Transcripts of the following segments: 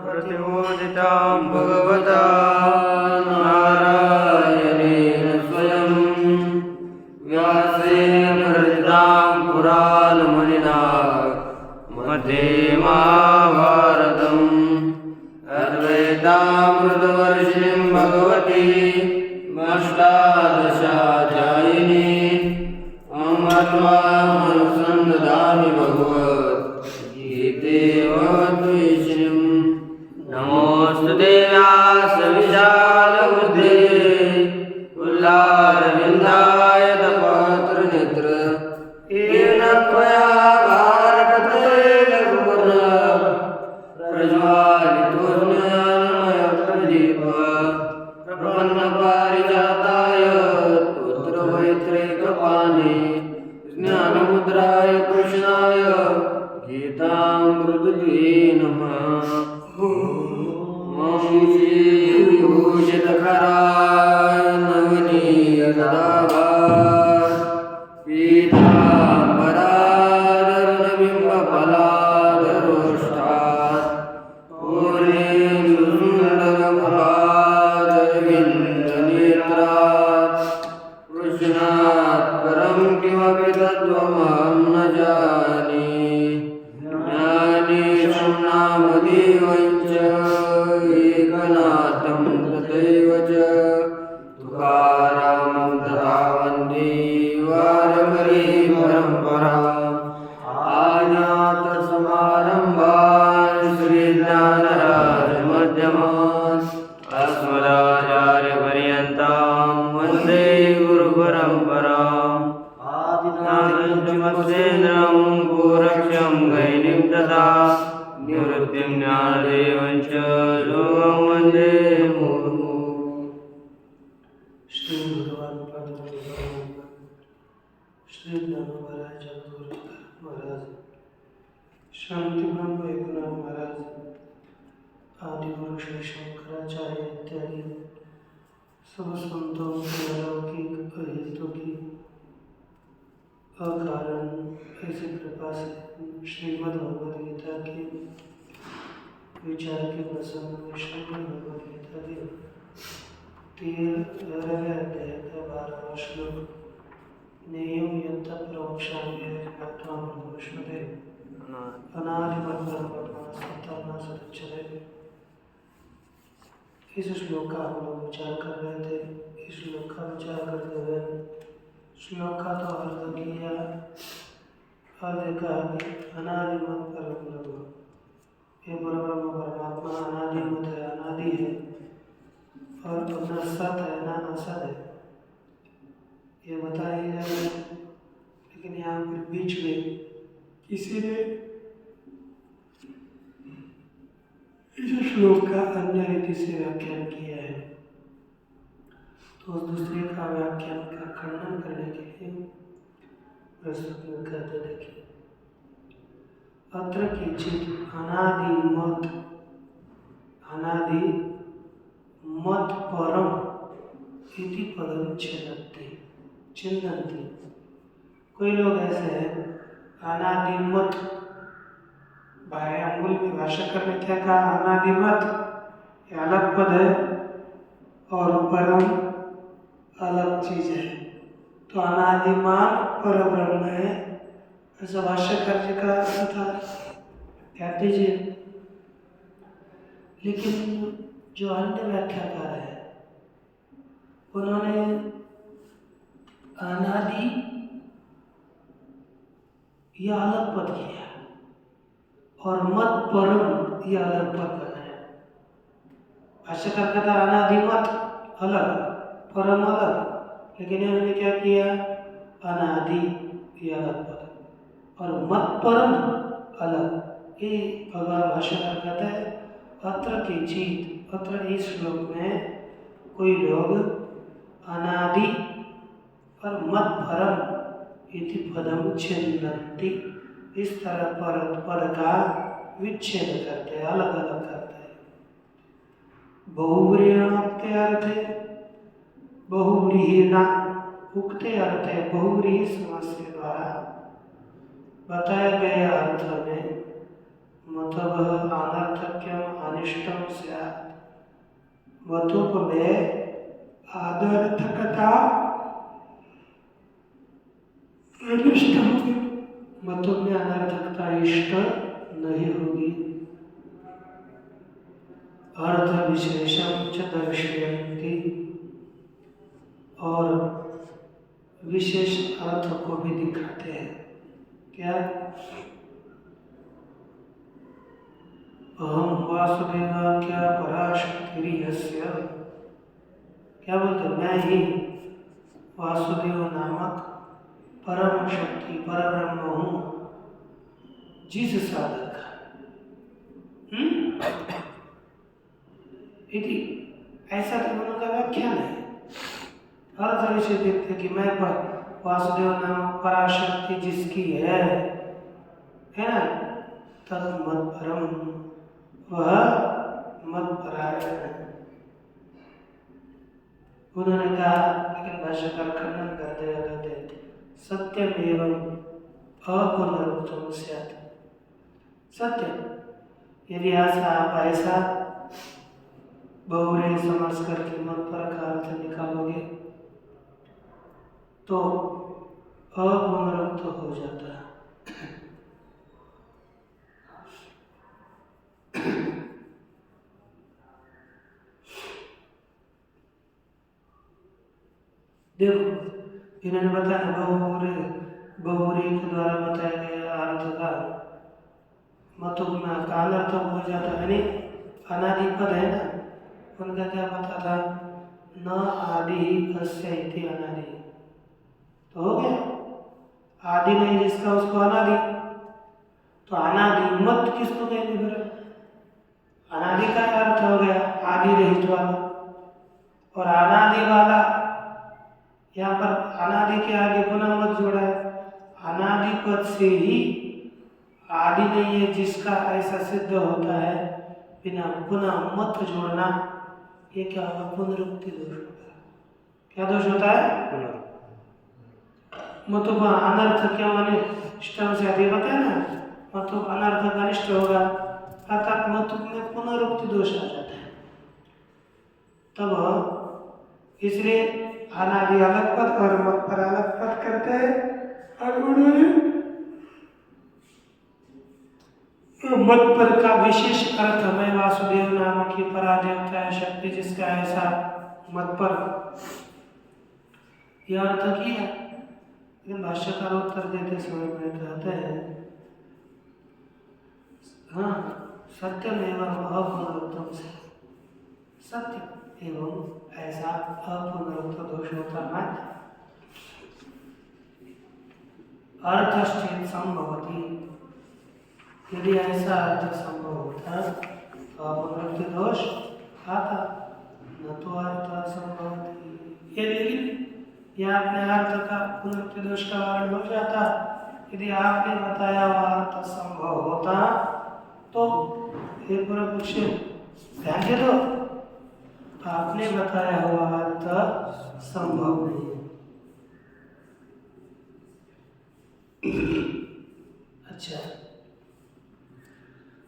प्रतिबोधितां भगवता नारायणेन स्वयं व्यासेन रचितां पुराणमुनिना मध्ये महाभारतम् अद्वैतामृतवर्षिणीं भगवतीम् अष्टादशाध्यायिनी अमृतमनुसन्धामि भगवद्गीते भगवद्वेषिणीं नमोऽस्तुते व्यासविशालबुद्धे पुल्लारविन्दाय तपत्रनेत्र येन त्वया भारततैलकुमारः प्रज्वालितो ज्ञानमयप्रदीप प्रपन्नपारिजाताय स्तोत्रवैत्रैकपाणिने ज्ञानमुद्राय कृष्णाय गीतामृतदुहे नमः। ॐ श्रीविभूषितकराय नवनीतदाभार पीताम्बराधरबिम्बफलाधरोष्ठात् पूर्णेन्दुसुन्दरमुखादरविन्दनेत्रात् कृष्णात् परं किमपि तत्त्वमहं न जाने। ज्ञानेशं नामदेवं च एकनाथं तथैव च तुकारामं तथा वन्दे वारकरी परम्पराम् आद्यान्तसमारम्भान् श्रीज्ञानराजमध्यमान् अस्मदाचार्यपर्यन्तां वन्दे गुरुपरम्पराम् आदिनाथं गोरक्षं गैनीं तथा निवृत्तिं ज्ञानदेवं च लोकं वन्दे मुहुर्मुहुः। श्री भगवान श्री महाराज महाराज शांति ब्रह्म एकनाथ महाराज आदि गुरु श्री शंकराचार्य इत्यादि सब संतों की अलौकिक अहितों की अकारण ऐसी कृपा से श्रीमद् भगवद गीता के विचार के प्रसंग में श्रीमद् भगवद गीता के 13वें अध्याय का 12वां श्लोक नेयं यत्त प्रवक्ष्यामि यत्त्वामृतमश्नुते अनादिमध्यान्मसत्तानासदच्यते। इस श्लोक का हम लोग विचार कर रहे थे। इस श्लोक का विचार करते हुए श्लोक का तो अर्थ किया, अर्थ कहा कि अनादिमत परब्रह्म, ये परब्रह्म परमात्मा अनादिमत है, अनादि है और अपना सत है ना असत है, ये बताया जा रहा है। लेकिन यहाँ पर बीच में किसी ने इस श्लोक का अन्य रीति से व्याख्यान किया है, तो उस दूसरे का व्याख्यान का खंडन करने के लिए प्रस्तुत में कहते देखिए, अत्र किंचित् अनादि मत परम इति पदं छिन्दन्ति। कोई लोग ऐसे हैं अनादिमत, भाई अंगुल में भाष्यकर ने क्या कहा, अनादिमत ये अलग पद है और परम अलग चीज है, तो अनादिमान परब्रह्म है ऐसा भाष्यकर जी का अर्थ था, कहते जी। लेकिन जो अन्य व्याख्याकार है उन्होंने अनादि यह अलग पद किया और मत परम यह अलग पद बनाया। भाष्यकार कहता अनादिमत अलग परम अलग, लेकिन इन्होंने क्या किया, अनादि यह अलग पद और मत परम अलग। ये भगवान भाष्यकार कहता है अत्र किंचित्, अत्र इस श्लोक में कोई लोग अनादि और मत परम इति पदम छिन्दन्ति, इस तरह पद का विच्छेद करते हैं, अलग अलग करते हैं। बहुव्रीहिणोक्ते अर्थे, बहुव्रीहिणा उक्ते अर्थे बहुव्रीहि समास के द्वारा बताए गए अर्थ में मतलब अनर्थक्यम मतुप में आदर्थकता अनिष्ट होगी, मतुप में अनर्थकता इष्ट नहीं होगी। अर्थ विशेषम च दर्शयन्ति, और विशेष अर्थ को भी दिखाते हैं। क्या? अहम वासुदेवाख्या पराशक्तिर्यस्य, क्या बोलते? मैं ही वासुदेव नामक परम शक्ति परब्रह्म हूँ, जिस साधक का इति ऐसा तो उनका व्याख्यान है। अर्थ विशेष देखते कि मैं वासुदेव नामक पराशक्ति जिसकी है ना, तद मत परम, वह मत परायण है। उन्होंने कहा, लेकिन भाष्यकार खंडन करते कहते सत्यम एवं अपुनरुक्तम स्यात्। सत्य, यदि आप ऐसा बहुरे समझ करके मत पर का अर्थ निकालोगे तो अपुनरुक्त हो जाता है। देखो इन्होंने बताया बहुरे के द्वारा बताया गया अर्थ का मतुप में अनर्थ हो जाता है, यानी अनादि पद है ना, उनका क्या पता था? न आदि अस्य इति अनादि, तो हो गया। आदि नहीं जिसका उसको अनादि, तो अनादि मत किसको कहेंगे फिर? अनादि का अर्थ हो गया आदि रहित वाला, और अनादि वाला यहाँ पर अनादि के आगे पुनः मत जोड़ा है। अनादि पद से ही आदि नहीं है जिसका ऐसा सिद्ध होता है, बिना पुनः मत जोड़ना, ये क्या होगा? पुनरुक्ति दोष होता है। क्या दोष होता है? मतुप अनर्थ, क्या माने इष्टम से आदि बताया ना, मतुप अनर्थ का अनिष्ट होगा, अर्थात मतुप में पुनरुक्ति दोष आ जाता है। तब इसलिए अनादि अलग पद और मत पर अलग पद करते हैं, और उन्होंने मत पर का विशेष अर्थ मैं वासुदेव नामक की परादेवता है शक्ति जिसका ऐसा मत पर यह अर्थ किया। लेकिन भाष्यकार उत्तर देते समय में कहते हैं हाँ सत्यम एवं अपुनरुक्तम से, सत्य एवं ऐसा अपुनरुक्त दोष होता है। अर्थश्चेत संभवती, यदि ऐसा अर्थ संभव होता तो अपुनरुक्त दोष आता, न तो अर्थ संभवती। ये लेकिन यह अपने अर्थ का पुनरुक्त दोष का कारण हो जाता। यदि आपने बताया हुआ अर्थ संभव होता तो हे पूर्व पक्ष ध्यान दे दो, आपने बताया हुआ अर्थ संभव नहीं है। अच्छा,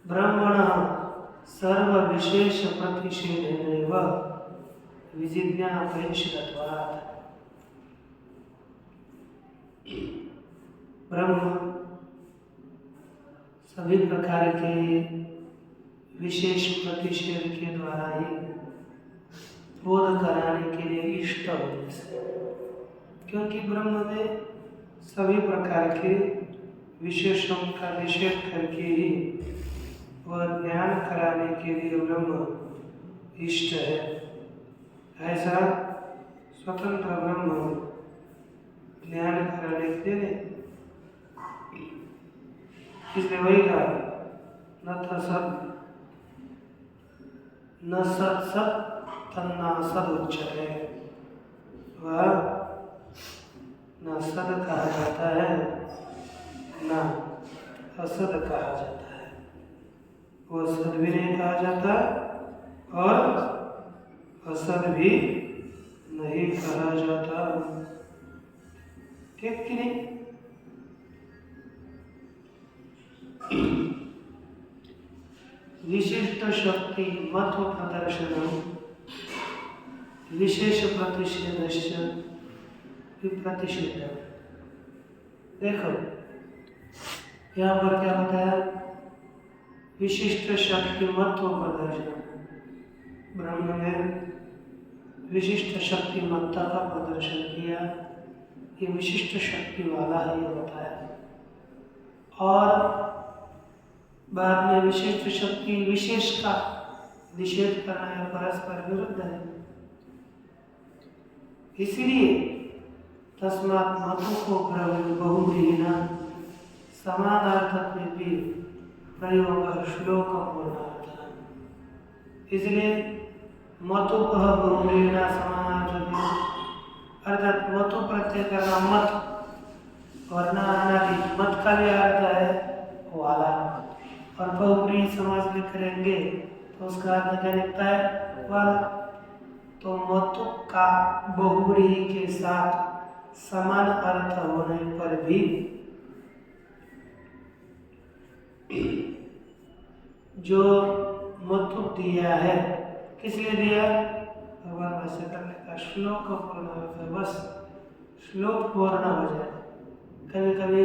ब्रह्मण सर्व विशेष प्रतिषेधेनैव विजिज्ञापेक्षितत्वात्, ब्रह्म सभी प्रकार के विशेष प्रतिषेध के द्वारा ही बोध कराने के लिए इष्ट होने से, क्योंकि ब्रह्म में सभी प्रकार के विशेषों का निषेध करके ही वह ज्ञान कराने के लिए ब्रह्म इष्ट है। ऐसा स्वतंत्र ब्रह्म ज्ञान कराने के लिए इसलिए वही कहा न सत सत तन्ना सद उच्चते, वह न सद कहा जाता है न असद कहा जाता है, वह सद भी नहीं कहा जाता और असद भी नहीं कहा जाता। ठीक कि नहीं? विशिष्ट शक्ति मत्व प्रदर्शन विशेष प्रतिषेधस्य प्रतिषेध। देखो यहाँ पर क्या बताया, विशिष्ट शक्तिमत्व प्रदर्शन। ब्रह्म ने विशिष्ट शक्तिमत्ता का प्रदर्शन किया, ये विशिष्ट शक्ति वाला है ये बताया। और बाद में विशिष्ट शक्ति विशेष का निषेध करना है, परस्पर विरुद्ध है। इसलिए तस्मात् मतों को बहुव्रीहिणा समानार्थक भी प्रयोग श्लोक पूर्णार्थ। इसलिए मतों बहुव्रीहिणा समानार्थक अर्थात मतों प्रत्यय करना मत और ना अनादि, मत का भी अर्थ है वाला, और बहुव्रीहि समास में करेंगे तो उसका अर्थ क्या निकलता है, वाला। तो मतों का बहुव्रीहि के साथ समान अर्थ होने पर भी जो मतु दिया है, किस लिए दिया, भगवान वैसे करने का श्लोक पूर्ण अर्थ है, बस श्लोक पूर्ण हो जाए। कभी कभी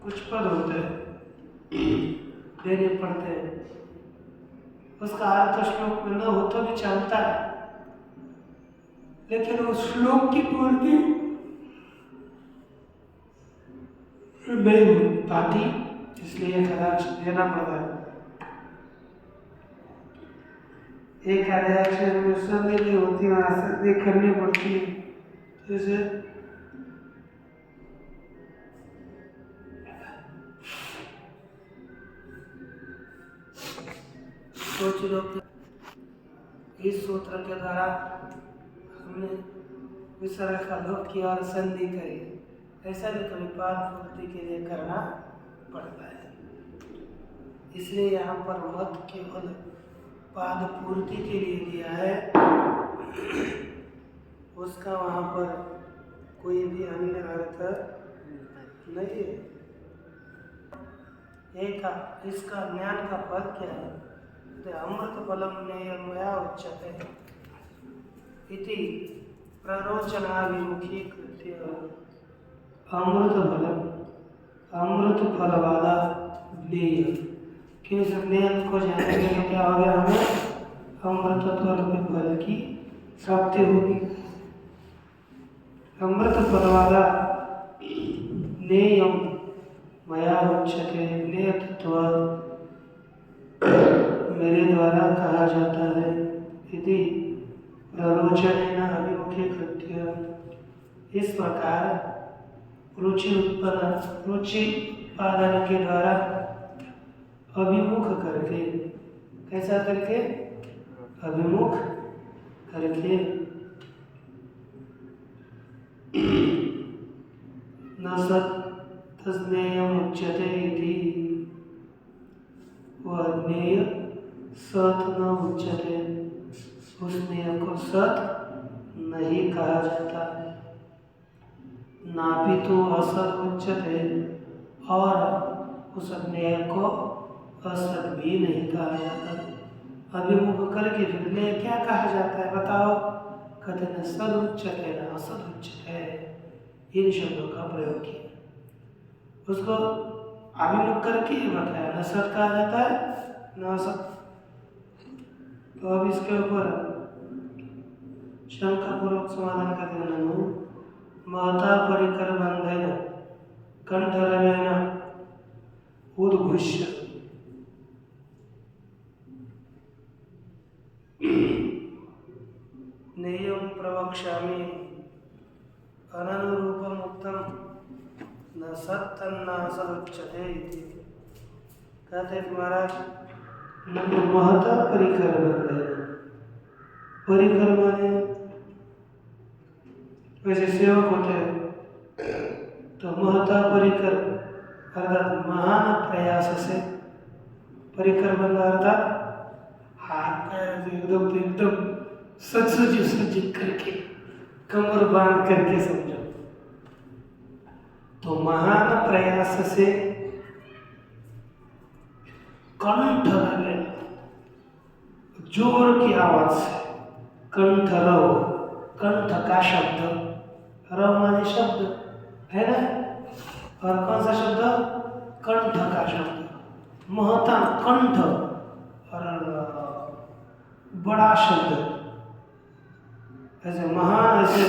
कुछ पद होते हैं देने पड़ते हैं, उसका अर्थ श्लोक में न हो तो भी चलता है, लेकिन उस श्लोक की पूर्ति नहीं हो पाती, इसलिए खराब देना पड़ता है। एक अक्षर में संधि नहीं होती, वहां संधि करनी पड़ती है। जैसे सोच लो इस सूत्र के द्वारा हमने विसर्ग का लोप किया और संधि करी, ऐसा भी कभी पाद पूर्ति के लिए करना पड़ता है। इसलिए यहाँ पर मत केवल पाद पूर्ति के लिए दिया है, उसका वहाँ पर कोई भी अन्य अर्थ नहीं है। एक इसका ज्ञान का फल क्या है, अमृत फलम नेयमया उच्यते इति प्ररोचनाभिमुखीकृत्य। अमृत फलम, अमृत फल वाला ज्ञेय, किस ज्ञान को जानेंगे तो क्या हो गया, हमें अमृतत्व रूपी फल की प्राप्ति होगी। अमृत फल वाला ज्ञेयम मया उच्यते, ज्ञेय तत्व मेरे द्वारा कहा जाता है। यदि प्ररोचनेन अभिमुखीकृत्य, इस प्रकार रुचि उत्पादन के द्वारा अभिमुख करके, कैसा करके, अभिमुख करके, न सत्तस्नेयम उच्यते इति, वह ज्ञेय सत न उच्यते, उस ज्ञेय को सत नहीं कहा जाता। नापि तो असत उच्यते, और उस ज्ञेय को असत भी नहीं कहा जाता। अभिमुख करके फिर ज्ञेय क्या कहा जाता है बताओ, कहते न सद उच्यते न असत उच्यते, इन शब्दों का प्रयोग किया। उसको अभिमुख करके बताया, न सत कहा जाता है न असत। तो अब इसके ऊपर शंका पूर्वक समाधान कर देना। महता परिकर बंधन कंठरवेन उद्घुष्य, नेयम प्रवक्ष्यामि अननुरूपम उत्तम न सत्तन्न असदुच्यते इति। कहते महाराज महता परिकर बंधन, परिकर माने वैसे सेवक होते हैं, तो महता परिकर अर्थात महान प्रयास से, परिकर बंधा अर्थात हाथ पैर एकदम सज्जित करके, कमर बांध करके समझो। तो महान प्रयास से कंठ में जोर की आवाज से कंठ रव, कंठ का शब्द, रव माने शब्द है ना, और कौन सा शब्द, कंठ का शब्द, महता कंठ और बड़ा शब्द, ऐसे महान ऐसे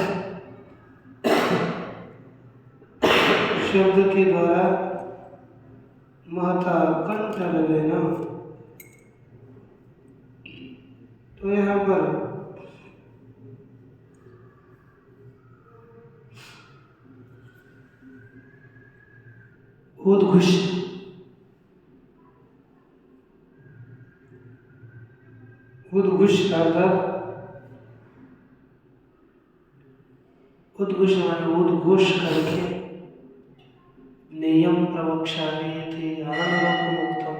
शब्द के द्वारा महता कंठ लगे ना, तो यहाँ पर उद्घोष, उद्घोष अर्थात उद्घोष माने उद्घोष करके, नियम प्रवक्ष्यामि थे आनंदमुक्तम,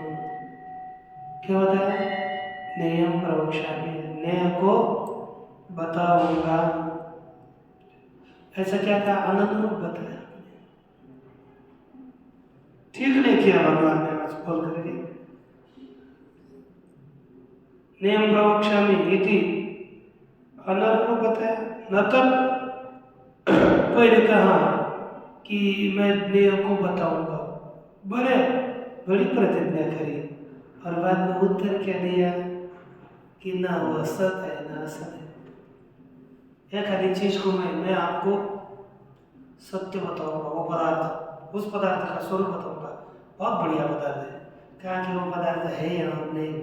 क्या होता है, नियम प्रवक्ष्यामि, न्याय को बताऊंगा, ऐसा क्या था, आनंद रूप बताया, ठीक नहीं किया भगवान ने आज बोल करके, नियम प्रवक्ष्यामि इति आनंद रूप बताया, न तब पहले कहा कि मैं नियम को बताऊंगा, बड़ी प्रतिज्ञा करी, और बाद में उत्तर क्या दिया कि ना वो सत है ना असत है, एक आधी चीज को मैं आपको सत्य बताऊंगा, वो पदार्थ, उस पदार्थ का स्वरूप बताऊंगा, बहुत बढ़िया पदार्थ है, कहा कि वो पदार्थ है या नहीं,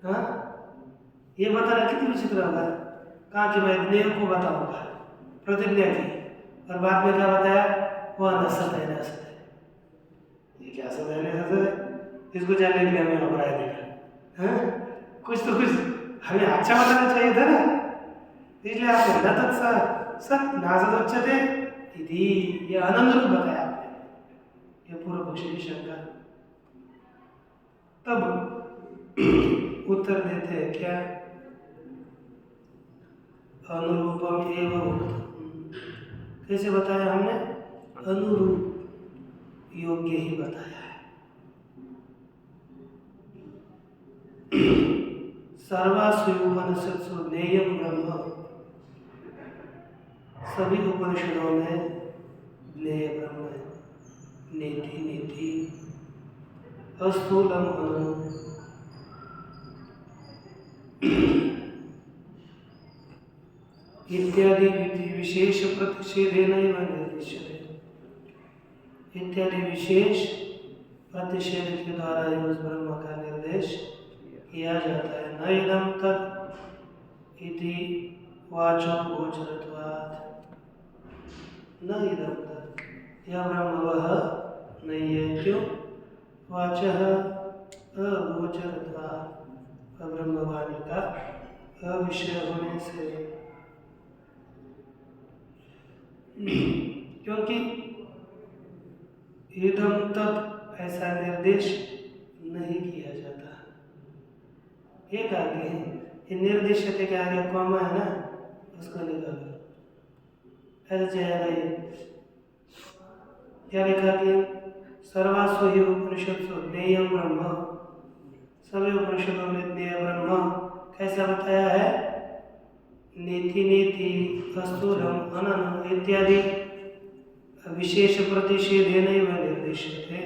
हाँ ये बताना कितनी विचित्र होगा, कहा कि मैं नियम को बताऊंगा, प्रतिज्ञा की, और बाद में क्या बताया, वो असत है ना असत है, ये क्या असत है ना असत है, इसको जानने के लिए हमें अपराध देखा, हाँ कुछ तो कुछ हमें अच्छा बताना चाहिए था ना, इसलिए आपको न तत्सत सत नासत उच्यते इति, ये आनंद रूप बताया आपने, ये पूर्व पक्षी की शंका, तब उत्तर देते हैं क्या, अनुरूपम एवं, कैसे बताया हमने, अनुरूप योग्य ही बताया है, सर्वासु उपनिषत्सु नेयम ब्रह्म, सभी उपनिषदों में ज्ञेय ब्रह्म है, नीति नीति अस्थूलम अनु, इत्यादि विशेष प्रतिषेधेन निर्दिश्यते, इत्यादि विशेष प्रतिषेध के द्वारा ही उस ब्रह्म का निर्देश किया जाता है, न इदं तत् इति वाचो गोचरत्वात्, न इदं तत्, यह ब्रह्म वह नहीं है, क्यों, वाचः अगोचरत्वात्, ब्रह्मवाणी का अविषय होने से, क्योंकि इदं तत् ऐसा निर्देश नहीं किया जाता, एक आगे है, ये निर्देश के आगे कॉमा है ना, उसको निकालो, ऐसा जाएगा ये, क्या लिखा कि सर्वासु हि उपनिषत्सु ज्ञेयं ब्रह्म, सभी उपनिषदों में ज्ञेय ब्रह्म कैसा बताया है, नीति नीति अस्थूलम अननु इत्यादि विशेष प्रतिषेधेन निर्दिश्यते,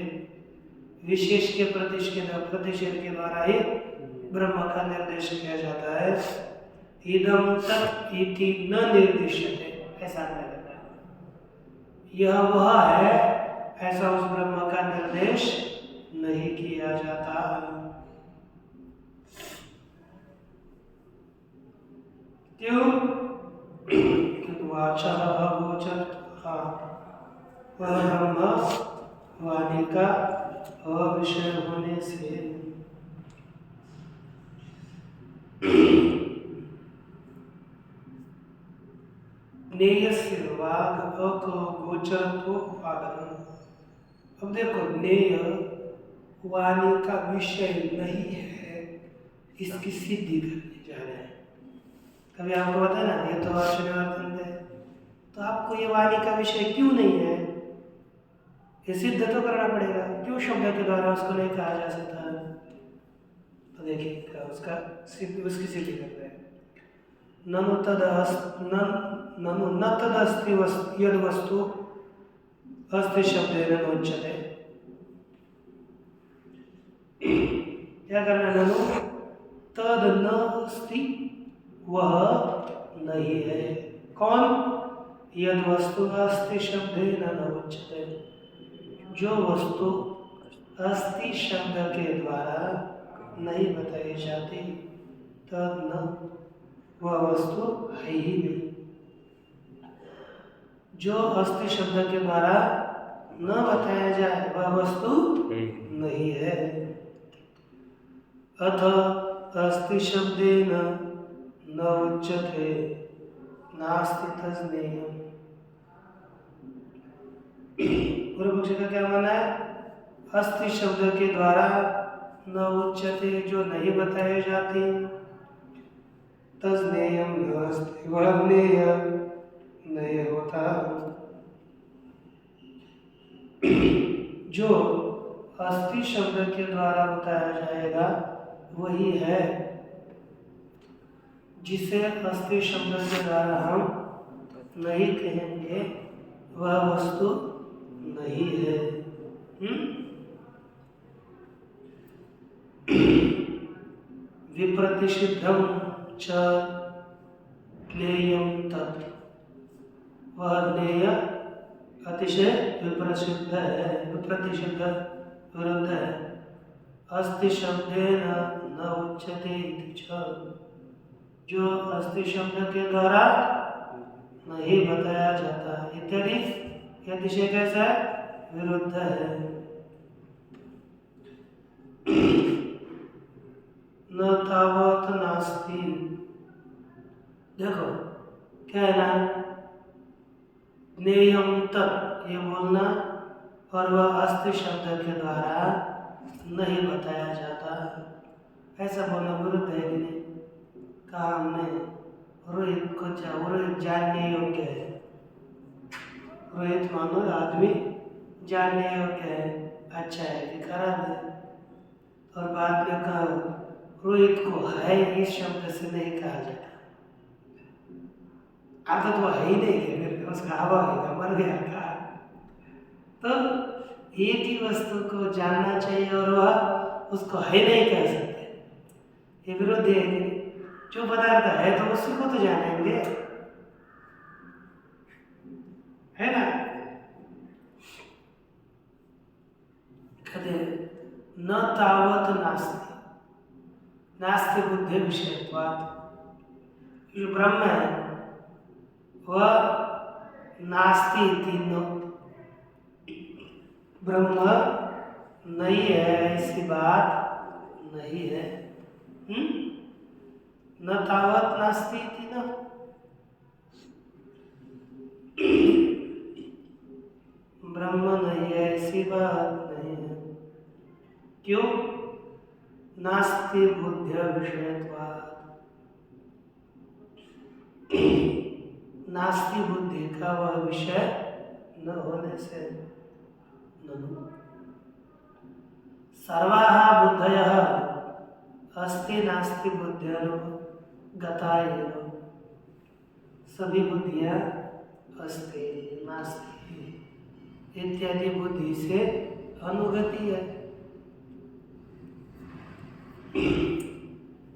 विशेष के प्रतिषेध के द्वारा ही ब्रह्म का निर्देश किया जाता है, इदं तत् इति न निर्दिश्यते, ऐसा नहीं लगता, यह वह है ऐसा उस ब्रह्म का निर्देश नहीं किया जाता, क्यों, क्योंकि वाचः अगोचरत्वात्, वह ब्रह्म वाणी का अविषय होने से, ज्ञेयस्य वाग अगोचरत्व उपादान, अब देखो ज्ञेय वाणी का विषय नहीं है, इसकी सिद्धि करने जा रहे हैं, कभी आपको पता ना, ये तो शनिवार है, तो आपको ये वाणी का विषय क्यों नहीं है, ये सिद्ध तो करना पड़ेगा, क्यों शब्द के द्वारा उसको नहीं कहा जा सकता, तो देखिए उसका उसकी सिद्धि कर रहे हैं, ननु न तदस्ति यद वस्तु अस्ति शब्देन नोच्यते। क्या करना? ननु तद न अस्ति, वह नहीं है। कौन? यद वस्तु अस्ति शब्देन न उच्यते, जो वस्तु अस्ति शब्द के द्वारा नहीं बताई जाती, तद न, वह वस्तु है ही नहीं। जो अस्ति शब्द के द्वारा न बताया जाए वह वस्तु नहीं है। अथ अस्ति शब्देन न उच्यते नास्ति तज्ज्ञेयम्। पूर्व पक्षी का क्या मानना है? अस्ति शब्द के द्वारा न उच्यते, जो नहीं बताए जाते, तज्ज्ञेयम् नास्ति, वह ज्ञेय नहीं होता। जो अस्ति शब्द के द्वारा बताया जाएगा वही है। जिसे अस्ति शब्द के द्वारा हम नहीं कहेंगे वह वस्तु नहीं है। विप्रतिषिद्धम च ज्ञेयं तत्, वह ज्ञेय अतिशय विप्रसिद्ध है, विप्रतिषिद्ध विरुद्ध है। अस्ति शब्देन न उच्यते इति च, जो अस्ति शब्द के द्वारा नहीं बताया जाता इत्यादि, यह अतिशय कैसा है? विरुद्ध है। न तावत नास्ति, देखो क्या है ना, ज्ञेयं तत् ये बोलना, और वह अस्ति शब्द के द्वारा नहीं बताया जाता, ऐसा बोलना विरुद्ध है कि नहीं? कहा हमने रोहित को रोहित जानने योग्य है। रोहित मानो आदमी जानने योग्य है, अच्छा है कि खराब है। और बाद में कहा रोहित को है इस शब्द से नहीं कहा जाता, अर्थात वो है ही नहीं है, फिर उसका अभाव है, मर गया कहा। तो एक ही वस्तु को जानना चाहिए और वह उसको है नहीं कह सकते, ये विरोधी है कि नहीं? जो पदार्थ है तो उसी को तो जानेंगे, है ना? कहते न तावत नास्ति, नास्ति बुद्धि विषयत्वात्। जो ब्रह्म है वह नास्ति तीनों, ब्रह्म नहीं है ऐसी बात नहीं है। न तावत नास्ति तीनों, ब्रह्म नहीं है ऐसी बात नहीं है। क्यों? नास्ति बुद्ध्या विषयत्वात्, नास्ति बुद्धि का वह विषय न होने से। सर्वाः बुद्धयः अस्ति नास्ति बुद्ध्यनुगता एव, सभी बुद्धियाँ अस्ति नास्ति इत्यादि बुद्धि से अनुगति है।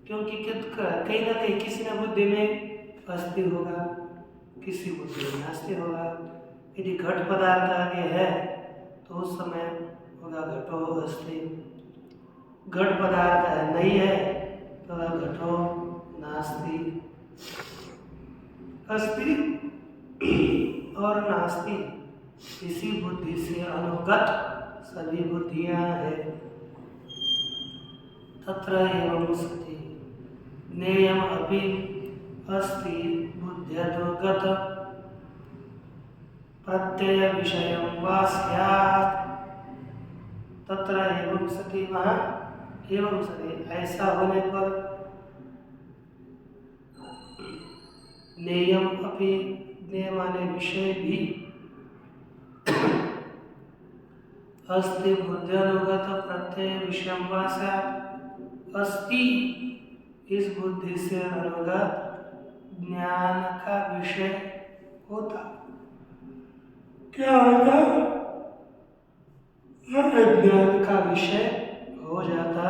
क्योंकि कहीं ना कहीं किसी न बुद्धि में अस्ति होगा, किसी बुद्धि में नास्ति होगा। यदि घट पदार्थ आगे है तो उस समय होगा घटो अस्ति, घट पदार्थ नहीं है तो घटो नास्ति। अस्ति और नास्ति इसी बुद्धि से अनुगत सभी बुद्धियां हैं। तत्र एवं सति ज्ञेयम् अपि अस्ति बुद्ध्यनुगत प्रत्यय विषयं वा स्यात्। तत्र एवं सति, वहाँ एवं सति ऐसा होने पर, ज्ञेयम् अपि ज्ञेय माने विषय भी, अस्ति बुद्ध्यनुगत प्रत्यय विषयं वा स्यात्, अस्ति इस बुद्धि से अनुगत ज्ञान का विषय होता। क्या होता? ज्ञान का विषय हो जाता।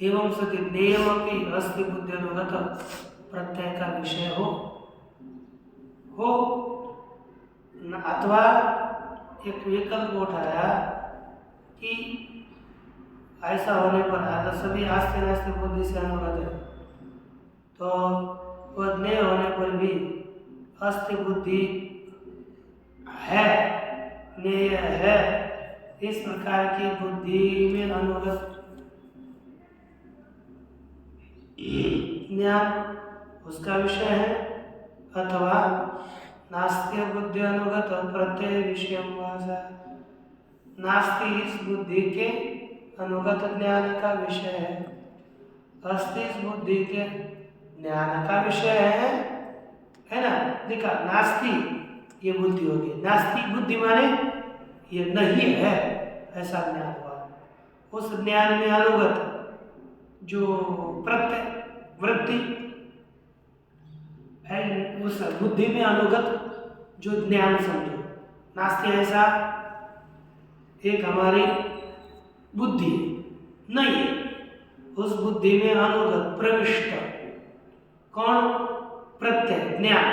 एवं सति ज्ञेयमपि अस्ति बुद्ध्यनुगत प्रत्यय का विषय हो अथवा एक विकल्प उठाया कि ऐसा होने पर सभी आस्ते नास्ते बुद्धि से अनुगत है, तो वह ज्ञेय होने पर भी अस्ति बुद्धि है, ज्ञेय है, इस प्रकार की बुद्धि में अनुगत ज्ञान उसका विषय है, अथवा नास्ति बुद्धि अनुगत प्रत्यय विषय नास्ति इस बुद्धि के अनुगत ज्ञान का विषय है, अस्ति इस बुद्धि के ज्ञान का विषय है ना। देखा, नास्ति ये बुद्धि होगी, नास्ति बुद्धि माने ये नहीं है, ऐसा ज्ञान हुआ। उस ज्ञान में अनुगत जो प्रत्यय वृत्ति है, उस बुद्धि में अनुगत जो ज्ञान समझो, नास्ति ऐसा एक हमारी बुद्धि नहीं है, उस बुद्धि में अनुगत प्रविष्ट कौन? प्रत्यय ज्ञान,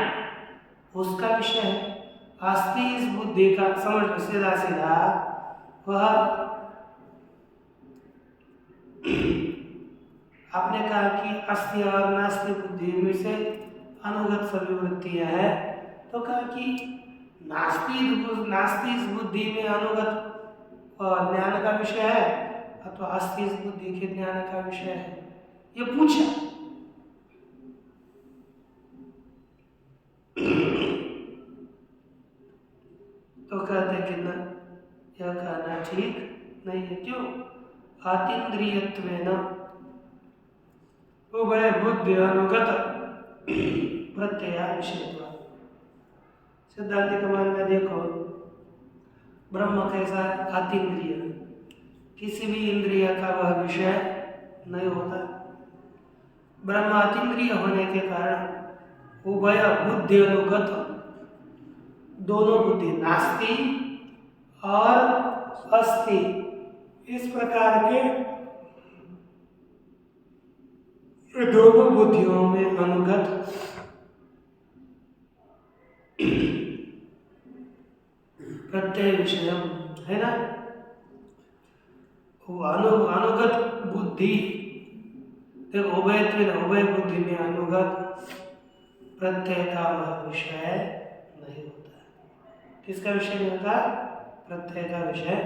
उसका विषय है। अस्ति इस बुद्धि का समझ सीधा सीधा वह आपने कहा कि अस्ति और नास्ति बुद्धि में से अनुगत सभी वृत्तियां हैं, तो कहा कि नास्ति इस बुद्धि में अनुगत ज्ञान का विषय है, अथवा अस्ति इस बुद्धि के ज्ञान का विषय है, ये पूछा। तो कहते कि न, यह कहना ठीक नहीं है। क्यों? अतीन्द्रियत्वेन उभय बुद्धि अनुगत प्रत्यय विषयत्व। सिद्धांत के मान में देखो, ब्रह्म कैसा है? अतीन्द्रिय, किसी भी इंद्रिय का वह विषय नहीं होता। ब्रह्म अतीन्द्रिय होने के कारण उभय बुद्धि अनुगत, दोनों बुद्धि नास्ति और अस्ति, इस प्रकार के दोनों बुद्धियों में अनुगत प्रत्यय विषय है ना। वो अनुगत बुद्धि, देखो उभय बुद्धि में अनुगत प्रत्यय का वह विषय नहीं होता। किसका विषय नहीं होता? प्रत्यय का विषय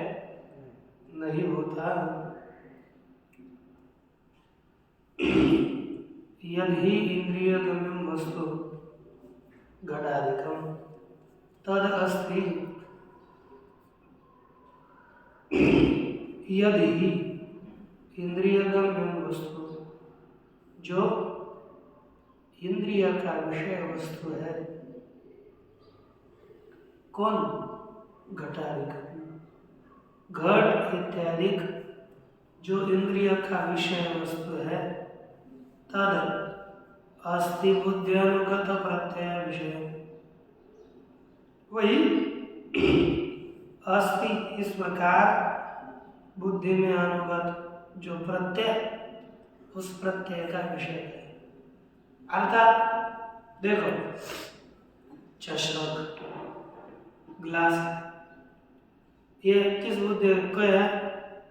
नहीं होता। यदि इंद्रिय गम्यम वस्तु घटाधिकम तद अस्ति, यदि इंद्रिय गम्यम वस्तु, जो इंद्रिय का विषय वस्तु है, कौन? घटाधिकम, घट इत्यादि जो इंद्रिय का विषय वस्तु है, तद अस्ति बुद्धि अनुगत प्रत्यय विषय, वही अस्ति इस प्रकार बुद्धि में अनुगत जो प्रत्यय, उस प्रत्यय का विषय है। अर्थात देखो, चषक, ग्लास, ये किस बुद्धि को है?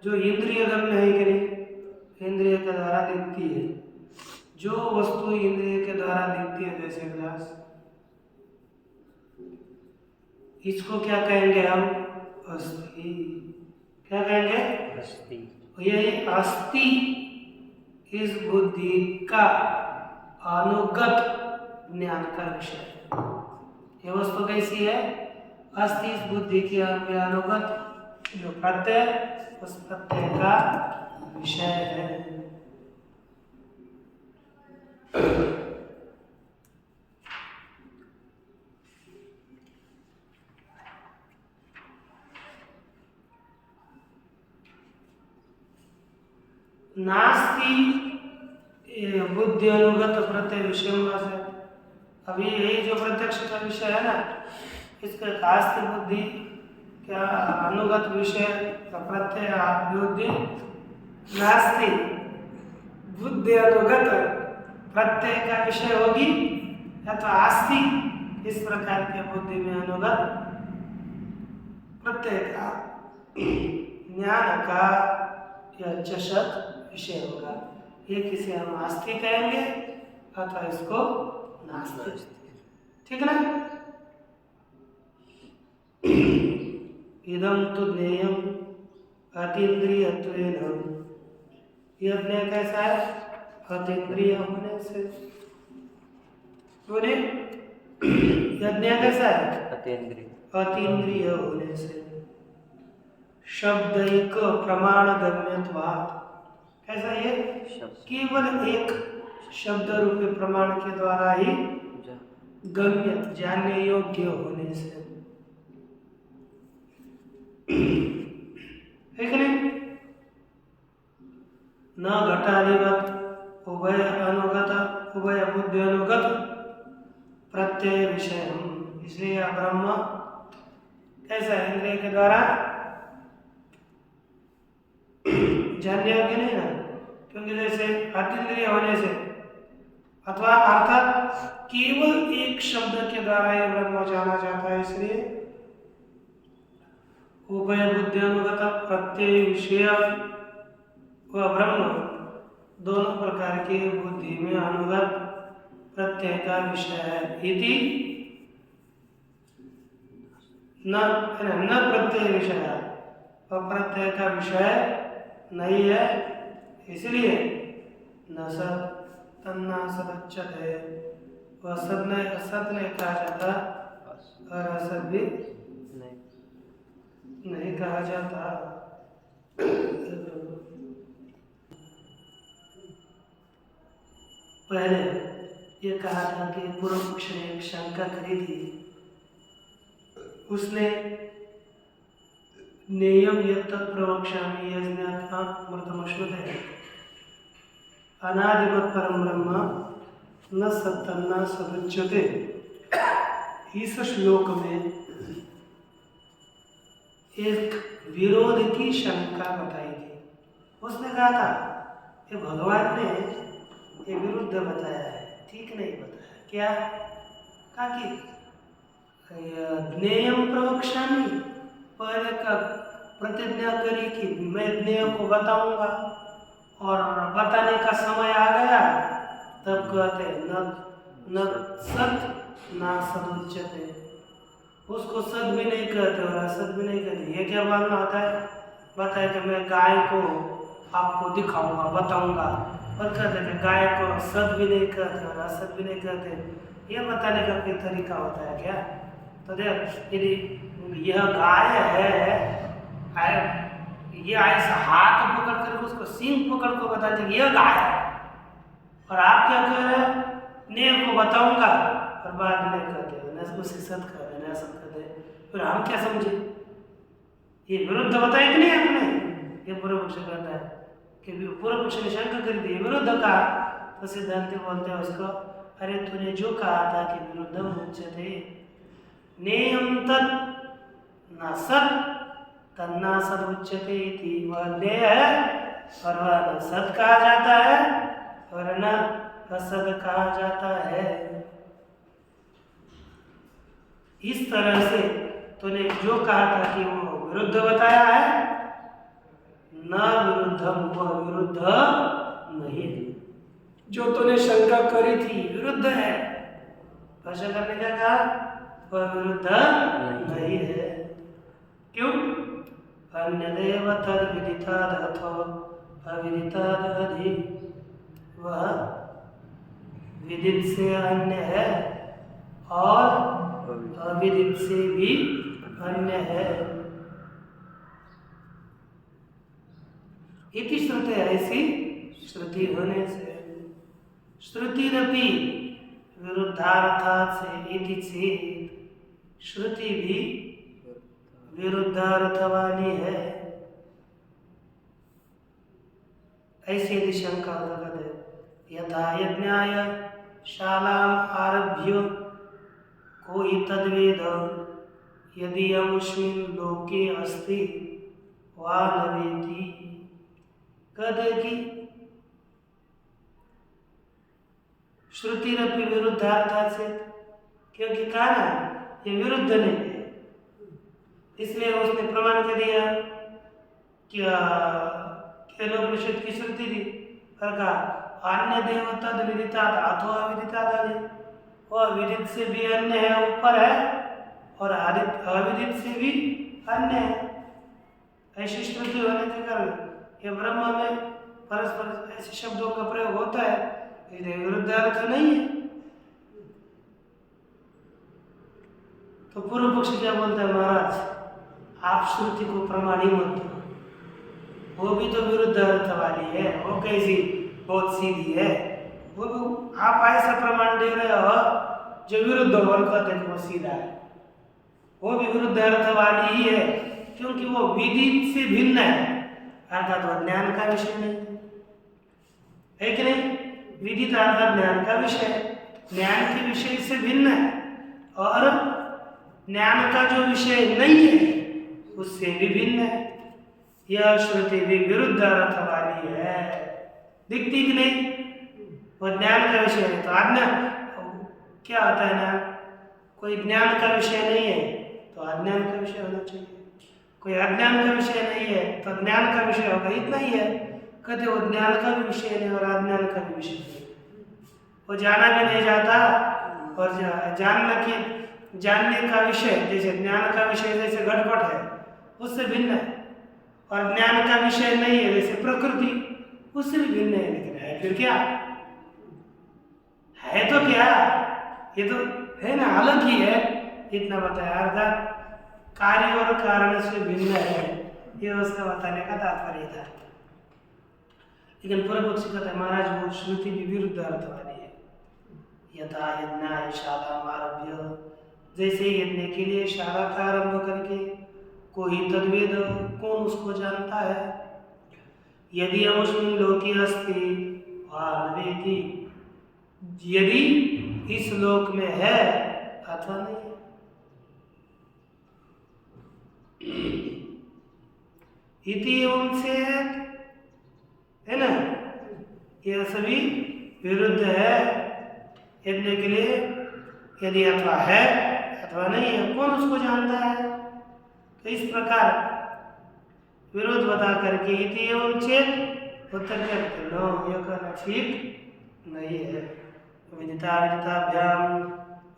जो इंद्रिय गम्य है कि नहीं, इंद्रिय के द्वारा दिखती है। जो वस्तु इंद्रिय के द्वारा दिखती है, जैसे ग्लास, इसको क्या कहेंगे हम? अस्थि। क्या कहेंगे? अस्थि। यही अस्थि इस बुद्धि का अनुगत ज्ञान का विषय है। यह वस्तु कैसी है? अस्थि इस बुद्धि के अनुगत जो प्रत्यय, उस प्रत्यय का विषय है। नास्ति ये बुद्धि अनुगत प्रत्यय विषय से। अभी यही जो प्रत्यक्ष का विषय है ना, इसका आस्ति बुद्धि क्या अनुगत विषय का प्रत्यय बुद्धि नास्ति बुद्धि अनुगत प्रत्यय का विषय होगी या तो आस्ति, इस प्रकार के बुद्धि में अनुगत प्रत्यय का ज्ञान का यह चषक विषय होगा। ये किसी हम आस्ति कहेंगे अथवा इसको नास्ति। ठीक है ना? इदम तो ज्ञेयम अतीन्द्रियत्वेन। यह ज्ञेय कैसा है? अतीन्द्रिय होने से। बोले यह ज्ञेय कैसा है? अतीन्द्रिय होने से। शब्दैक प्रमाण गम्यत्वात्। कैसा ये? केवल एक शब्द रूपी प्रमाण के द्वारा ही गम्य जानने योग्य होने से। है कि नहीं? न घटादिवत उभय अनुगत उभय बुद्धि अनुगत प्रत्यय विषय। इसलिए ब्रह्म कैसा है? इंद्रिय के द्वारा जानने योग्य नहीं ना, क्योंकि जैसे अतीन्द्रिय होने से अथवा अर्थात केवल एक शब्द के द्वारा यह ब्रह्म जाना जाता है। इसलिए उभय बुद्धि अनुगत प्रत्यय विषय व ब्रह्म दोनों प्रकार की बुद्धि में अनुगत प्रत्यय का विषय है। इति न प्रत्यय विषय और प्रत्यय का विषय नहीं है। इसलिए न सत तन्ना सदुच्यते, वह सत नहीं कहा जाता और असत भी नहीं कहा जाता। पहले ये कहा था कि पूर्व पक्ष ने एक शंका करी थी। उसने नेयम यत् प्रवक्ष्यामि यज्ञात्मृतमश्नुते अनादिवत् परम ब्रह्म न सत्तन्ना सदुच्यते, इस श्लोक में एक विरोध की शंका बताई थी। उसने कहा था कि भगवान ने ये विरुद्ध बताया है, ठीक नहीं बताया। क्या कहा कि ज्ञेयम प्रवक्ष्यामि, पहले का प्रतिज्ञा करी कि मैं ज्ञेय को बताऊंगा और बताने का समय आ गया तब कहते न सत ना सदुच्यते, उसको सद भी नहीं कहते और असत भी नहीं कहते। ये क्या मानना होता है? बताए कि मैं गाय को आपको दिखाऊंगा बताऊंगा, और कहते हैं गाय को सद भी नहीं कहते और असत भी नहीं कहते। ये बताने का कोई तरीका होता है क्या? तो देख, यदि यह गाय है, ये ऐसा हाथ पकड़ कर उसको सींग पकड़ को बताते हैं यह गाय है, और आप क्या कह रहे हैं? नेम को बताऊंगा और बाद में कहते हैं न उसे सत कहते हैं न असत कहते हैं। फिर हम क्या समझे? ये विरुद्ध बताया कि नहीं आपने? ये पूर्व पक्ष कहता है कि पूर्व पक्ष ने शंका कर दी, विरुद्ध कहा। तो सिद्धांति बोलते हैं उसको, अरे तूने जो कहा था कि विरुद्धम उच्यते नेयम तत् न सत तन्ना सद उच्यते इति, वह नेय है और वह न सत कहा जाता है और न असत कहा जाता है। इस तरह से तूने जो कहा था कि वो विरुद्ध बताया है, न विरुद्धम, वह विरुद्ध नहीं। जो तूने शंका करी थी विरुद्ध है, भाषा करने का कहा वह विरुद्ध नहीं है। क्यों? अन्यदेव तद विदिताद अथवा अविदिताद अधि, वह विदित से अन्य है और अविदित से भी अन्य है। इति श्रुति, ऐसी श्रुति होने से, श्रुतिरपि विरुद्धार्थात् से इति चेत्, श्रुति भी विरुद्धार्थ वाली है। ऐसी यदि शंका होता यथा यज्ञाय शालाम आरभ्य कोई तद्वेद यदि अमुष्मिन् लोके अस्ति वा न वेति। कहते कि श्रुतिरपि विरुद्धार्थात् से, क्योंकि कहा ना ये विरुद्ध नहीं है, इसलिए उसने प्रमाण कर दिया क्या केनोपनिषद की श्रुति थी पर कहा अन्य देव तद विदिता अथवा अविदिता आदि, वह विदित से भी अन्य है, ऊपर है, और अविदित से भी अन्य है। ऐसी श्रुति होने के कारण ये ब्रह्म में परस्पर ऐसे शब्दों का प्रयोग होता है, इसलिए विरुद्ध अर्थ नहीं है। तो पूर्व पक्षी क्या बोलता है, महाराज आप श्रुति को प्रमाण ही मत दो, वो भी तो विरुद्ध अर्थ वाली है, वो कैसी बहुत सीधी है, वो भी आप ऐसा प्रमाण दे रहे हो जो विरुद्ध और कहते हैं वो सीधा है, वो भी विरुद्ध अर्थ वाली ही है, क्योंकि वो विदित से भिन्न है, अर्थात वो ज्ञान का विषय नहीं है कि नहीं। विदित अर्थात ज्ञान का विषय, ज्ञान के विषय से भिन्न है, और ज्ञान का जो विषय नहीं है उससे भी भिन्न है। यह श्रुति भी विरुद्ध अर्थ वाली है, दिखती कि नहीं। वो ज्ञान का विषय है तो आज्ञा क्या होता है ना, कोई ज्ञान का विषय नहीं है तो अज्ञान का विषय होना चाहिए, कोई अज्ञान का विषय नहीं है तो ज्ञान का विषय होगा, इतना ही है। कहते वो ज्ञान का भी विषय नहीं और अज्ञान का भी विषय नहीं, वो जाना भी नहीं जाता, और जानने का विषय जैसे ज्ञान का विषय जैसे घटपट है उससे भिन्न है, और ज्ञान का विषय नहीं है जैसे प्रकृति उससे भी भिन्न है। लेकिन है फिर क्या है, तो क्या ये तो है ना, अलग ही है, इतना बताया। अर्थात कार्य और कारण से भिन्न है, ये उसका बताने का तात्पर्य था। लेकिन पूर्व पक्षी कहता है महाराज वो श्रुति भी विरुद्ध अर्थ वाली है। यथा यज्ञाय शालाम आरभ्य, जैसे यज्ञ के लिए शाला का आरंभ करके कोई तद्वेद, कौन उसको जानता है, यदि अमुष्मिन् लोके अस्ति वा न वेति, यदि इस लोक में है अथवा नहीं है। इति एवं से है ना, यह सभी विरुद्ध है यज्ञ के लिए, यदि अथवा है अथवा नहीं है, कौन उसको जानता है। तो इस प्रकार विरोध बता करके इति एवं चेत उत्तर करते नो, यह कहना ठीक नहीं है। विदिता विदिताभ्याम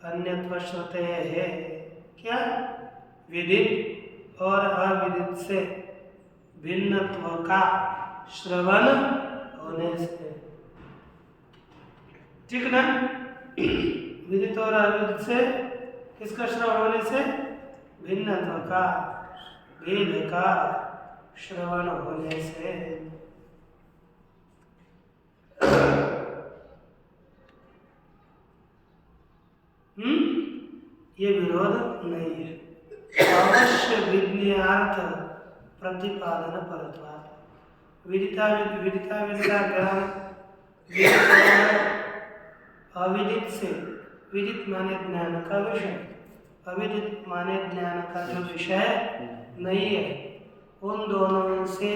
अन्यत्व श्रुते है, क्या विदित और अविदित से भिन्नत्व का श्रवण होने से, ठीक ना। विदित और अविदित से किसका श्रवण होने से, भिन्नत्व का, भेद का श्रवण होने से। ये विरोध नहीं है, अवश्य विज्ञार्थ प्रतिपादन परत्वात्। विदिता विदिता ज्ञान अविदित से, विदित माने ज्ञान का विषय, अविदित माने ज्ञान का जो विषय नहीं है, उन दोनों से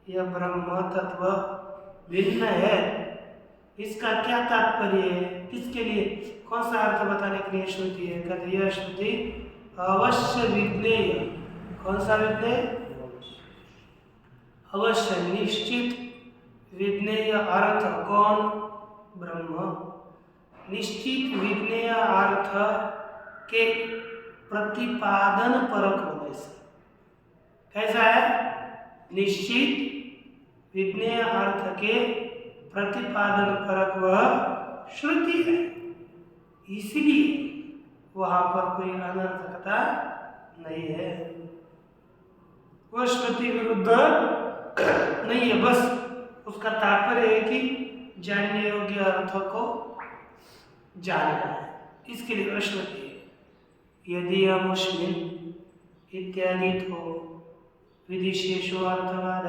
यह ब्रह्म तत्व भिन्न है। इसका क्या तात्पर्य है, किसके लिए, कौन सा अर्थ बताने के लिए श्रुति है। कहते यह श्रुति अवश्य विज्ञेय, कौन सा विज्ञेय, अवश्य निश्चित विज्ञेय अर्थ, कौन, ब्रह्म, निश्चित विज्ञेय अर्थ के प्रतिपादन परक होने से। कैसा है, निश्चित विज्ञेय अर्थ के प्रतिपादन परक वह श्रुति है, इसलिए वहां पर कोई अनर्थकता नहीं है, वह श्रुति विरुद्ध नहीं है। बस उसका तात्पर्य है कि जानने योग्य अर्थ को जानना है, इसके लिए अश्रुति है। यदि अमुष्मिन् इत्यादि तो विदिशेषो अर्थवाद,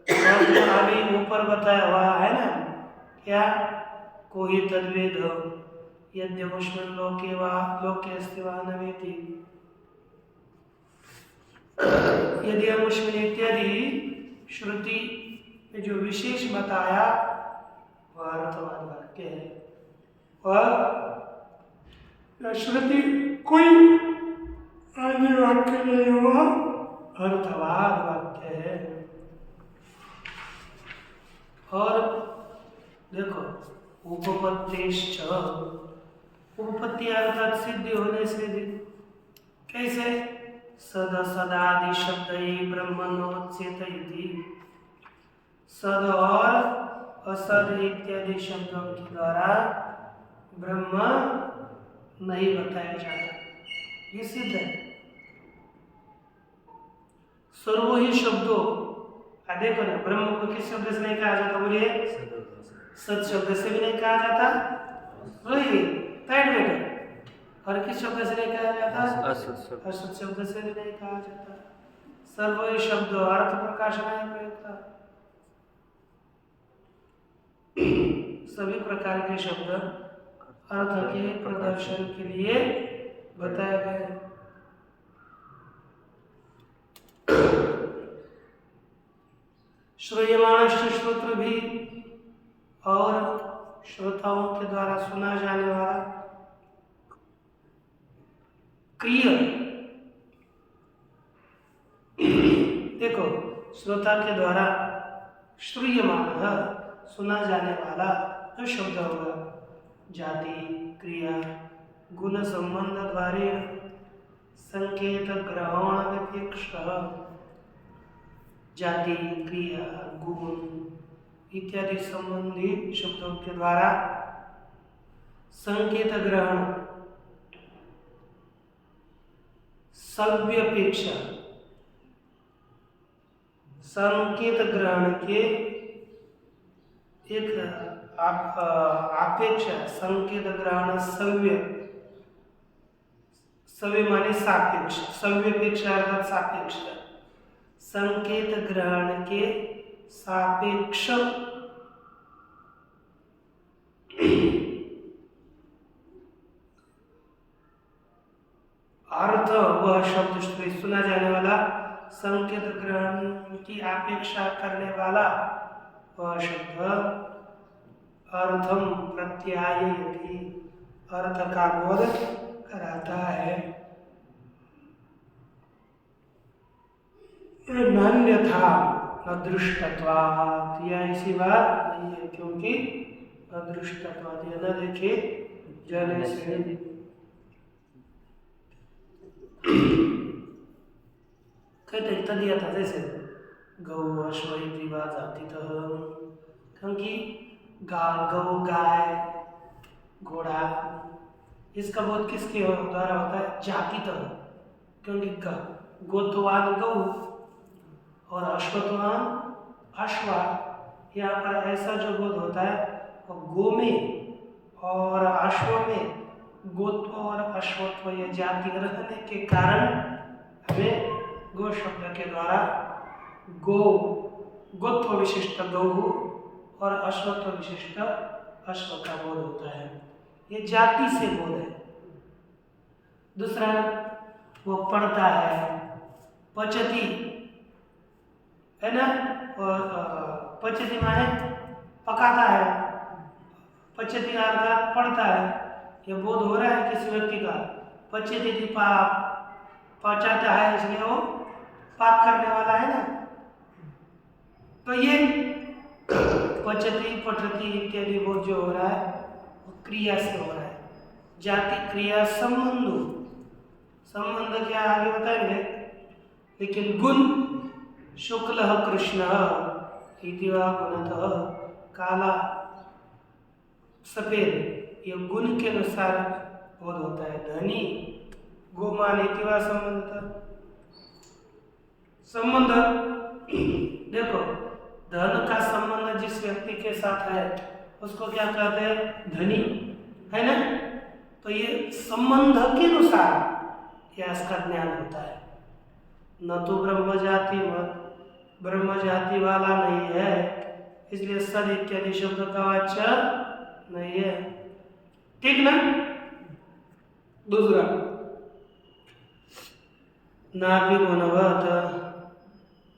और अभी ऊपर बताया हुआ है ना क्या, कोई तद्वेद यद्यमुष्मिन् लोके वा लोकेऽस्ति वा न वेति, यद्यमुष्मिन् इत्यादि श्रुति में जो विशेष बताया वह अर्थवाद वाक्य है। वह श्रुति कोई अन्य वाक्य नहीं हुआ, अर्थवाद वाक्य है। और देखो उपपत्तिश्च, उपपत्ति अर्थात सिद्धि होने से भी, कैसे सद सदादि शब्द ब्रह्मणोच्येत इति, सद और असद इत्यादि शब्दों के द्वारा ब्रह्म नहीं बताया जाता, ये सिद्ध है। सर्व ही शब्दों, देखो ना, ब्रह्म को किस शब्द से नहीं कहा जाता, बोलिए, सत शब्द से भी नहीं कहा जाता, वही पैड बेटा, और किस शब्द से नहीं कहा जाता, असत शब्द से भी नहीं कहा जाता। सर्व ही शब्द अर्थ प्रकाशनाय प्रयुक्त, सभी प्रकार के शब्द अर्थ के प्रदर्शन के लिए बताए गए। श्रूयमाणश्च श्रोत्र भी, और श्रोताओं के द्वारा सुना जाने वाला क्रिय, देखो श्रोता के द्वारा श्रूयमाण सुना जाने वाला जो शब्द होगा, जाति क्रिया गुण संबंध द्वारे संकेत ग्रहण व्यपेक्षः, जाति क्रिया गुण इत्यादि संबंधी शब्दों के द्वारा संकेत ग्रहण, सव्यपेक्षा, संकेत ग्रहण के एक अपेक्षा, संकेत ग्रहण सव्य, सव्य माने सापेक्ष, सव्यपेक्षा अर्थात सापेक्ष, संकेत ग्रहण के सापेक्ष अर्थ, वह शब्द सुना जाने वाला, संकेत ग्रहण की अपेक्षा करने वाला वह शब्द अर्थम प्रत्यायति, अर्थ का बोध कराता है। नान्यथा अदृष्टत्वात्, यह ऐसी बात नहीं है क्योंकि अदृष्टत्वात्, यह न देखे जाने से। कहते दिया था जैसे गौ अश्व इति वा जातितः, क्योंकि गौ गाय घोड़ा, इसका बोध किसके द्वारा होता है, जातितः, क्योंकि गोत्वान गौ और अश्वत्वान अश्व, यहाँ पर ऐसा जो बोध होता है वो गो में और अश्व में, गोत्व और अश्वत्व ये जाति रहने के कारण हमें गो शब्द के द्वारा गो, गोत्व विशिष्ट गौ और अश्वत्व विशिष्ट अश्व का बोध होता है, ये जाति से बोध है। दूसरा वो पढ़ता है, पचती है ना, पचती माने पकाता है, पचती अर्थात पढ़ता है, ये बोध हो रहा है किसी व्यक्ति का, पचती पचाता है इसलिए वो पाक करने वाला है ना, तो ये पचती पठती इत्यादि बोध जो हो रहा है वो क्रिया से हो रहा है। जाति क्रिया संबंध क्या आगे बताएंगे, लेकिन गुण शुक्ल कृष्ण इति वा गुणतः, काला सफेद, ये गुण के अनुसार बोध होता है। धनी गोमान इति वा संबंध, देखो धन का संबंध जिस व्यक्ति के साथ है उसको क्या कहते हैं, धनी, है ना, तो ये संबंध के अनुसार यह इसका ज्ञान होता है। न तो ब्रह्म जाति मत ब्रह्म जाति वाला नहीं है, इसलिए सद इत्यादि शब्द का वाच्य नहीं है। ठीक ना? दूसरा नाभि गुणवत,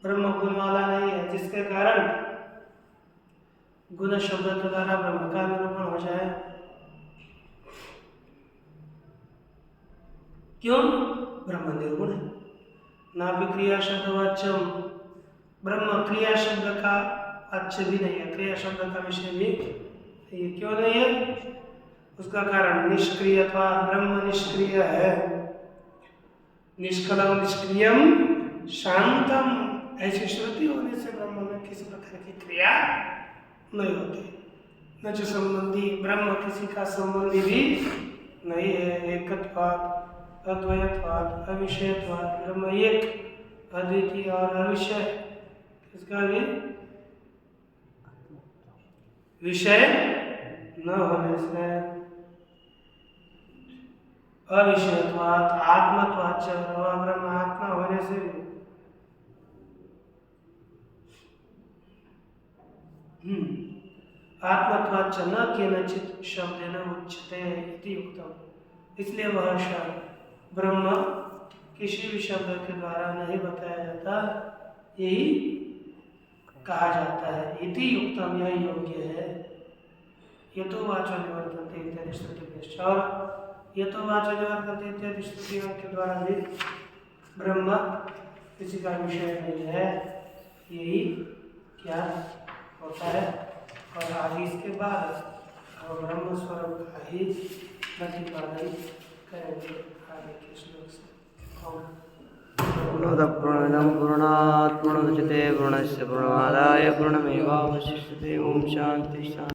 ब्रह्म गुण वाला नहीं है, जिसके कारण गुण शब्द के द्वारा ब्रह्म का निरूपण हो जाए। क्यों? ब्रह्म निर्गुण है। नाभि क्रिया शब्द वाच्यम, ब्रह्म क्रिया शब्द का वाच्य भी नहीं है, क्रिया शब्द का विषय भी नहीं। क्यों नहीं है? उसका कारण निष्क्रियता, ब्रह्म निष्क्रिय है। निष्कलम निष्क्रियम शांतम, ऐसी श्रुति होने से ब्रह्म में किसी प्रकार की क्रिया नहीं होती। न जो संबंधी, ब्रह्म किसी का संबंधी भी नहीं है। एकत्वाद, अद्वैतवाद, अविषयत्वाद, ब्रह्म एक, अद्वितीय और अविषय, इसका भी विषय न होने से अविषयत्वाद, आत्मत्वाद चल रहा, ब्रह्म आत्मा होने से भी आत्मत्वाद च न केनचित् शब्देन उच्यते इति उक्तम्। इसलिए वह शब्द ब्रह्म किसी भी शब्द के द्वारा नहीं बताया जाता, यही कहा जाता है। इति उक्तम, यह योग्य है। यतो वाचो निवर्तन्ते इत्यादि श्रुति, और यतो वाचो निवर्तन्ते इत्यादि श्रुतियों के द्वारा भी ब्रह्म किसी का विषय नहीं है, यही क्या होता है। और आगे इसके बाद ब्रह्म स्वरूप का ही प्रतिपादन करेंगे आगे के श्लोक से। पूर्णमदः पूर्णमिदं पूर्णात् पूर्णमुदच्यते पूर्णस्य पूर्णमादाय पूर्णमेवावशिष्यते। ओम शांति शांति।